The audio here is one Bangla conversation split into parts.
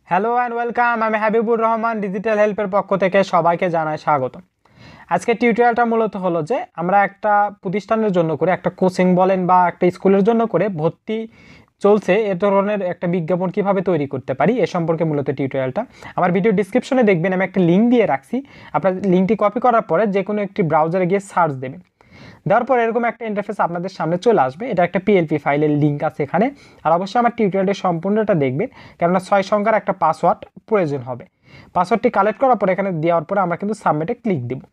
হ্যালো অ্যান্ড ওয়েলকাম, আমি হাবিবুর রহমান ডিজিটাল হেল্পের পক্ষ থেকে সবাইকে জানাই স্বাগত। আজকে টিউটোরিয়ালটা মূলত হলো যে আমরা একটা প্রতিষ্ঠানের জন্য করে, একটা কোচিং বলেন বা একটা স্কুলের জন্য করে ভর্তি চলছে এ ধরনের একটা বিজ্ঞাপন কিভাবে তৈরি করতে পারি এ সম্পর্কে মূলত টিউটোরিয়ালটা। আমার ভিডিও ডিসক্রিপশনে দেখবেন আমি একটা লিঙ্ক দিয়ে রাখছি, আপনার লিঙ্কটি কপি করার পরে যে কোনো একটি ব্রাউজারে গিয়ে সার্চ দেবেন, দেওয়ার পর এরকম একটা ইন্টারফেস আপনাদের সামনে চলে আসবে। এটা একটা পিএলপি ফাইলের লিঙ্ক আছে এখানে। আর অবশ্যই আমার টিউটোরিয়ালটি সম্পূর্ণটা দেখবেন, কেননা 6 সংখ্যার একটা পাসওয়ার্ড প্রয়োজন হবে। পাসওয়ার্ডটি কালেক্ট করার পর এখানে দেওয়ার পরে আমরা কিন্তু সাবমিটে ক্লিক দেবো।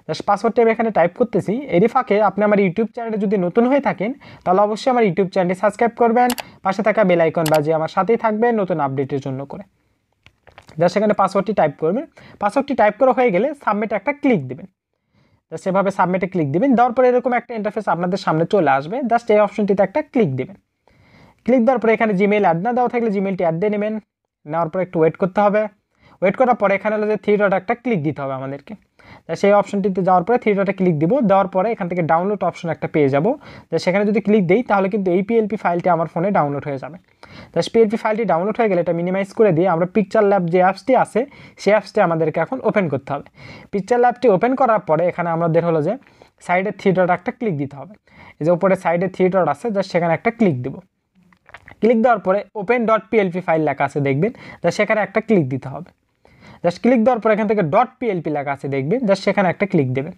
জাস্ট পাসওয়ার্ডটি আমি এখানে টাইপ করতেছি। এরই ফাঁকে আপনি আমার ইউটিউব চ্যানেলে যদি নতুন হয়ে থাকেন তাহলে অবশ্যই আমার ইউটিউব চ্যানেলটি সাবস্ক্রাইব করবেন, পাশে থাকা বেল আইকন বাজিয়ে আমার সাথেই থাকবেন নতুন আপডেটের জন্য করে। জাস্ট এখানে পাসওয়ার্ডটি টাইপ করবেন। পাসওয়ার্ডটি টাইপ করা হয়ে গেলে সাবমিটে একটা ক্লিক দেবেন। জাস্ট এভাবে সাবমিটে ক্লিক দিবেন, দেওয়ার পরে এরকম একটা ইন্টারফেস আপনাদের সামনে চলে আসবে। জাস্ট এই অপশনটিতে একটা ক্লিক দিবেন। ক্লিক দেওয়ার পরে এখানে জিমেইল অ্যাড না দেওয়া থাকলে জিমেইলটি অ্যাড দিয়ে নেবেন। নেওয়ার পরে একটু ওয়েট করতে হবে। ওয়েট করার পরে এখানে হলো যে থ্রি ডট একটা ক্লিক দিতে হবে আমাদেরকে। সেই অপশনটিতে যাওয়ার পরে থ্রি ডটে ক্লিক দিব। দেওয়ার পরে এখান থেকে ডাউনলোড অপশন একটা পেয়ে যাব। সেখানে যদি ক্লিক দিই তাহলে কিন্তু এই পিএলপি ফাইলটি আমার ফোনে ডাউনলোড হয়ে যাবে। জাস্ট পিএলপি ফাইলটি ডাউনলোড হয়ে গেলে এটা মিনিমাইজ করে দিয়ে আমরা পিকচার ল্যাব যে অ্যাপসটি আছে সেই অ্যাপসটি আমাদেরকে এখন ওপেন করতে হবে। পিকচার ল্যাবটি ওপেন করার পরে এখানে আমাদের হলো যে সাইডে থ্রি ডট একটা ক্লিক দিতে হবে। এই যে উপরে সাইডে থ্রি ডট আছে, জাস্ট সেখানে একটা ক্লিক দিব। ক্লিক দেওয়ার পরে ওপেন ডট পিএলপি ফাইল লেখা আছে দেখবেন, জাস্ট সেখানে একটা ক্লিক দিতে হবে। জাস্ট ক্লিক দেওয়ার পর এখান থেকে ডট পিএলপি লেখা আছে দেখবেন, জাস্ট সেখানে একটা ক্লিক দেবেন।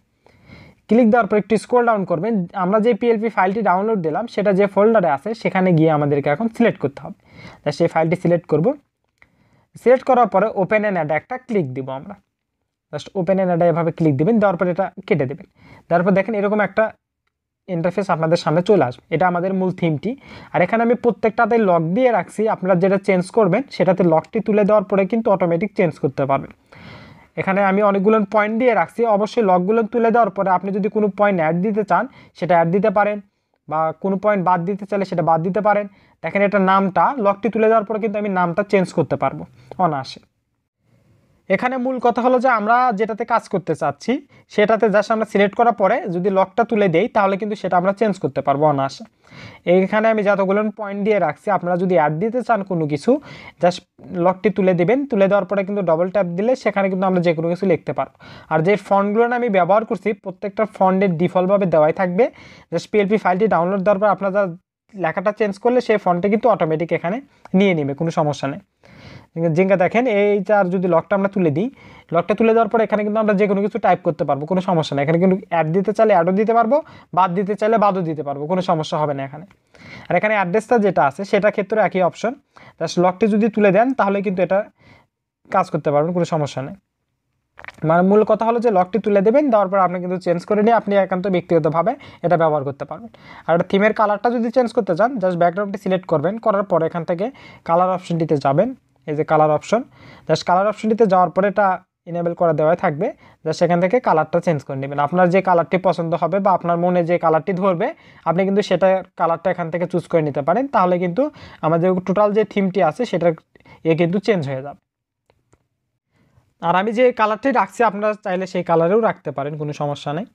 ক্লিক দেওয়ার পর একটু স্ক্রল ডাউন করবেন। আমরা যে পিএলপি ফাইলটি ডাউনলোড দিলাম সেটা যে ফোল্ডারে আছে সেখানে গিয়ে আমাদেরকে এখন সিলেক্ট করতে হবে। জাস্ট সেই ফাইলটি সিলেক্ট করব। সিলেক্ট করার পরে ওপেন অ্যান্ড অ্যাড একটা ক্লিক দিব আমরা। জাস্ট ওপেন অ্যান্ড অ্যাড এভাবে ক্লিক দিবেন, দেওয়ার পর এটা কেটে দেবেন। তারপর দেখেন এরকম একটা ইন্টারফেস আপনাদের সামনে চলে আসবে। এটা আমাদের মূল থিমটি। আর এখানে আমি প্রত্যেকটাতে লক দিয়ে রাখছি, আপনারা যেটা চেঞ্জ করবেন সেটাতে লকটি তুলে দেওয়ার পরে কিন্তু অটোমেটিক চেঞ্জ করতে পারবেন। এখানে আমি অনেকগুলো পয়েন্ট দিয়ে রাখছি, অবশ্যই লকগুলো তুলে দেওয়ার পরে আপনি যদি কোনো পয়েন্ট অ্যাড দিতে চান সেটা অ্যাড দিতে পারেন, বা কোনো পয়েন্ট বাদ দিতে চাইলে সেটা বাদ দিতে পারেন। দেখেন এটা নামটা লকটি তুলে দেওয়ার পরে কিন্তু আমি নামটা চেঞ্জ করতে পারবো অনায়াসে। এখানে মূল কথা হলো যে আমরা যেটাতে কাজ করতে চাচ্ছি সেটাতে জাস্ট আমরা সিলেক্ট করার পরে যদি লকটা তুলে দেই তাহলে কিন্তু সেটা আমরা চেঞ্জ করতে পারবো অনায়াসে। এইখানে আমি যতগুলো পয়েন্ট দিয়ে রাখছি, আপনারা যদি অ্যাড দিতে চান কোনো কিছু জাস্ট লকটি তুলে দেবেন। তুলে দেওয়ার পরে কিন্তু ডবল ট্যাপ দিলে সেখানে কিন্তু আমরা যে কোনো কিছু লিখতে পারবো। আর যে ফন্টগুলো আমি ব্যবহার করছি প্রত্যেকটা ফন্টের ডিফল্টভাবে দেওয়াই থাকবে। জাস্ট পিএলপি ফাইলটি ডাউনলোড দেওয়ার পর আপনারা লেখাটা চেঞ্জ করলে সেই ফন্টে কিন্তু অটোমেটিক এখানে নিয়ে নেবে, কোনো সমস্যা নেই। জিঙ্কা দেখেন এইটার যদি লকটা আমরা তুলে দিই, লকটা তুলে দেওয়ার পর এখানে কিন্তু আমরা যে কোনো কিছু টাইপ করতে পারবো, কোনো সমস্যা নেই। এখানে কিন্তু অ্যাড দিতে চাইলে অ্যাডও দিতে পারবো, বাদ দিতে চাইলে বাদও দিতে পারবো, কোনো সমস্যা হবে না এখানে। আর এখানে অ্যাড্রেসটা যেটা আছে সেটা ক্ষেত্রে একই অপশন। জাস্ট লকটি যদি তুলে দেন তাহলে কিন্তু এটা কাজ করতে পারবেন, কোনো সমস্যা নেই। মানে মূল কথা হলো যে লকটি তুলে দেবেন, দেওয়ার পর আপনি কিন্তু চেঞ্জ করে নিয়ে আপনি একান্ত ব্যক্তিগতভাবে এটা ব্যবহার করতে পারবেন। আর থিমের কালারটা যদি চেঞ্জ করতে চান জাস্ট ব্যাকগ্রাউন্ডটি সিলেক্ট করবেন, করার পর এখান থেকে কালার অপশনটিতে যাবেন। এই যে কালার অপশন, জাস্ট কালার অপশনটিতে যাওয়ার পরে এটা ইনেবল করা দেওয়াই থাকবে। জাস্ট সেখান থেকে কালারটা চেঞ্জ করে নেবেন। আপনার যে কালারটি পছন্দ হবে বা আপনার মনে যে কালারটি ধরবে আপনি কিন্তু সেটা কালারটা এখান থেকে চুজ করে নিতে পারেন। তাহলে কিন্তু আমাদের টোটাল যে থিমটি আছে সেটা কিন্তু চেঞ্জ হয়ে যাবে। আর আমি যে কালারটি রাখছি আপনারা চাইলে সেই কালারেও রাখতে পারেন, কোনো সমস্যা নেই।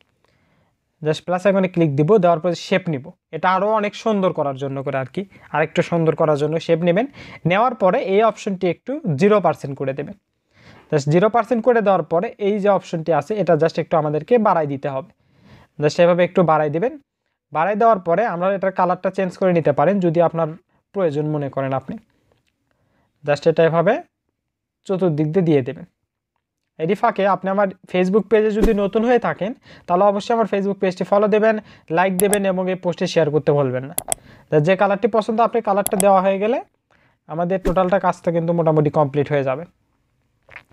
জাস্ট প্লাস আইকনে ক্লিক দিব, দেওয়ার পরে শেপ নিব। এটা আরও অনেক সুন্দর করার জন্য করে আর কি, আরেকটু সুন্দর করার জন্য শেপ নেবেন। নেওয়ার পরে এই অপশনটি একটু 0% করে দেবেন। জাস্ট 0% করে দেওয়ার পরে এই যে অপশনটি আছে এটা জাস্ট একটু আমাদেরকে বাড়াই দিতে হবে। জাস্ট এভাবে একটু বাড়াই দিবেন। বাড়াই দেওয়ার পরে আমরা এটার কালারটা চেঞ্জ করে নিতে পারেন যদি আপনার প্রয়োজন মনে করেন আপনি। জাস্ট এটা এভাবে চতুর্দিক দিয়ে দেবেন। এরই ফাঁকে আপনি আমার ফেসবুক পেজে যদি নতুন হয়ে থাকেন তাহলে অবশ্যই আমার ফেসবুক পেজটি ফলো দেবেন, লাইক দেবেন এবং এই পোস্টে শেয়ার করতে ভুলবেন না। যে কালারটি পছন্দ আপনি কালারটা দেওয়া হয়ে গেলে আমাদের টোটালটা কাজটা কিন্তু মোটামুটি কমপ্লিট হয়ে যাবে।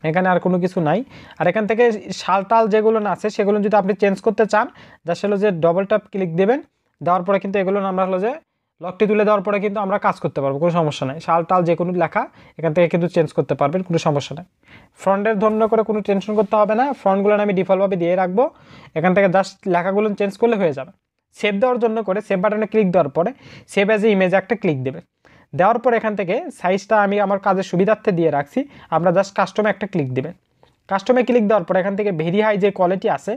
এখানে আর কোনো কিছু নাই। আর এখান থেকে শালটাল যেগুলো আছে সেগুলো যদি আপনি চেঞ্জ করতে চান জাস্ট হলো যে ডবল ট্যাপ ক্লিক দেবেন, দেওয়ার পরে কিন্তু এগুলো আমরা হলো যে লকটি তুলে দেওয়ার পরে কিন্তু আমরা কাজ করতে পারবো, কোনো সমস্যা নেই। শালটাল যে কোনো লেখা এখান থেকে কিন্তু চেঞ্জ করতে পারবেন, কোনো সমস্যা নেই। ফ্রন্টের ধন্য করে কোনো টেনশন করতে হবে না, ফ্রন্টগুলো আমি ডিফল্টভাবে দিয়ে রাখবো। এখান থেকে জাস্ট লেখাগুলো চেঞ্জ করলে হয়ে যাবে। সেভ দেওয়ার জন্য করে সেভ বাটনে ক্লিক দেওয়ার পরে সেভ অ্যাজ এ ইমেজ একটা ক্লিক দেবেন। দেওয়ার পর এখান থেকে সাইজটা আমি আমার কাজের সুবিধার্থে দিয়ে রাখছি, আপনারা জাস্ট কাস্টমে একটা ক্লিক দেবেন। কাস্টমে ক্লিক দেওয়ার পর এখান থেকে ভেরি হাই যে কোয়ালিটি আছে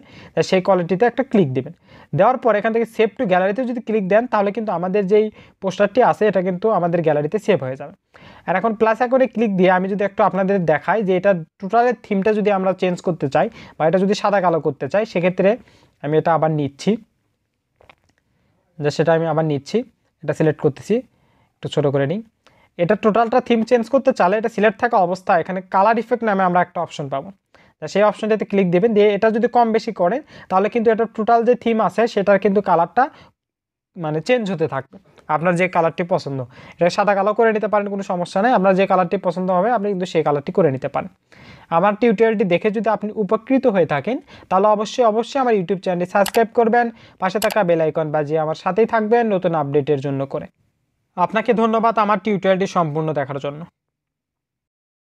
সেই কোয়ালিটিতে একটা ক্লিক দেবেন। দেওয়ার পর এখান থেকে সেভ টু গ্যালারিতে যদি ক্লিক দেন তাহলে কিন্তু আমাদের যেই পোস্টারটি আছে এটা কিন্তু আমাদের গ্যালারিতে সেভ হয়ে যাবে। আর এখন প্লাস আইকনে ক্লিক দিয়ে আমি যদি একটু আপনাদের দেখাই যে এটা টোটালের থিমটা যদি আমরা চেঞ্জ করতে চাই বা এটা যদি সাদা কালো করতে চাই, সেক্ষেত্রে আমি এটা আবার নিচ্ছি, সেটা আমি আবার নিচ্ছি, এটা সিলেক্ট করতেছি, একটু ছোটো করে নিই। এটা টোটালটা থিম চেঞ্জ করতে চাইলে এটা সিলেক্ট থাকা অবস্থায় এখানে কালার ইফেক্ট নামে আমরা একটা অপশন পাবো, সেই অপশনটাতে ক্লিক দেবেন। দিয়ে এটা যদি কম বেশি করেন তাহলে কিন্তু এটা টোটাল যে থিম আছে সেটার কিন্তু কালারটা মানে চেঞ্জ হতে থাকবে। আপনার যে কালারটি পছন্দ, এটা সাদা কালো করে নিতে পারেন, কোনো সমস্যা নেই। আপনার যে কালারটি পছন্দ হবে আপনি কিন্তু সেই কালারটি করে নিতে পারেন। আমার টিউটোরিয়ালটি দেখে যদি আপনি উপকৃত হয়ে থাকেন তাহলে অবশ্যই আমার ইউটিউব চ্যানেলটি সাবস্ক্রাইব করবেন, পাশে থাকা বেল আইকন বাজিয়ে আমার সাথেই থাকবেন নতুন আপডেটের জন্য করে। আপনাকে ধন্যবাদ আমার টিউটোরিয়ালটি সম্পূর্ণ দেখার জন্য।